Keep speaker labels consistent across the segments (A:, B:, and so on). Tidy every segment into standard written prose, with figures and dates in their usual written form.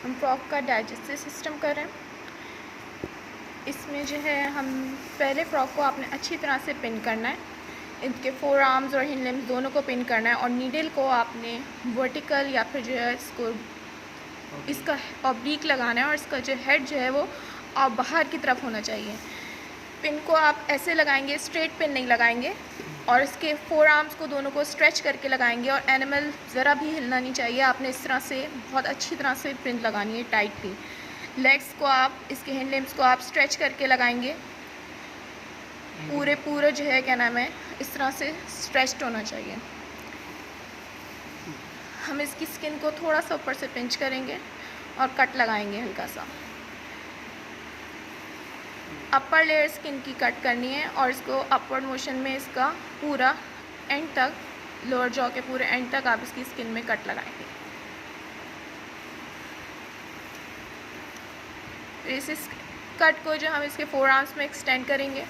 A: हम फ्रॉक का digestive system कर रहे हैं। इसमें जो है हम पहले फ़्रॉक को आपने अच्छी तरह से पिन करना है। इनके 4 आर्म्स और हिंड लिम्स दोनों को पिन करना है और नीडल को आपने वर्टिकल या फिर जो है इसका ऑब्लिक लगाना है और इसका जो हेड जो है वो आप बाहर की तरफ होना चाहिए। पिन को आप ऐसे लगाएंगे, स्ट्रेट पिन नहीं लगाएंगे, और इसके 4 आर्म्स को दोनों को स्ट्रेच करके लगाएंगे और एनिमल ज़रा भी हिलना नहीं चाहिए। आपने इस तरह से बहुत अच्छी तरह से पिन लगानी है टाइटली। लेग्स को आप, इसके हिंड लिम्स को आप स्ट्रेच करके लगाएंगे। पूरे जो है क्या नाम है, इस तरह से स्ट्रेच्ड होना चाहिए। हम इसकी स्किन को थोड़ा सा ऊपर से पिंच करेंगे और कट लगाएंगे हल्का सा। अपर लेयर स्किन की कट करनी है और इसको अपवर्ड मोशन में इसका पूरा एंड तक, लोअर जॉ के पूरे एंड तक आप इसकी स्किन में कट लगाएंगे। इस कट को जो हम इसके 4 आर्म्स में एक्सटेंड करेंगे।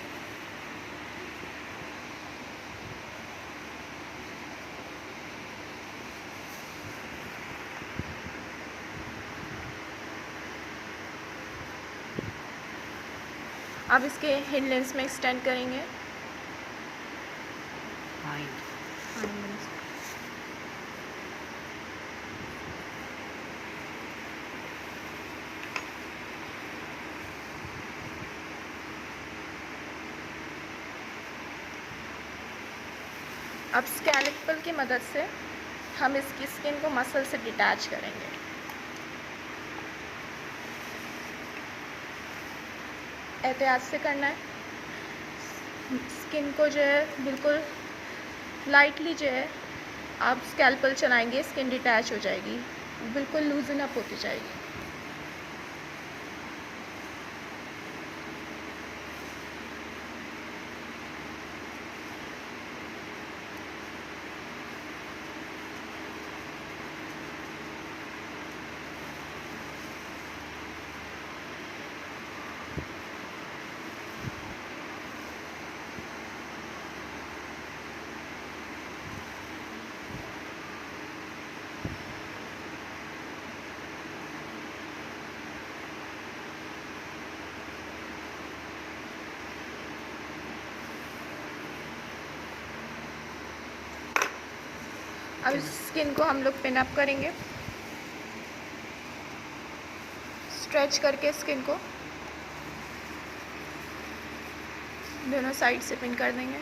A: अब इसके हिंड लिम्स में एक्सटेंड करेंगे। अब स्कैल्पल की मदद से हम इसकी स्किन को मसल से डिटैच करेंगे। एहतियात से करना है। स्किन को जो है बिल्कुल लाइटली जो है आप स्कैल्पल चलाएंगे, स्किन डिटैच हो जाएगी, बिल्कुल लूजन अप होती जाएगी। अब इस स्किन को हम लोग पिन अप करेंगे, स्ट्रेच करके स्किन को दोनों साइड से पिन कर देंगे।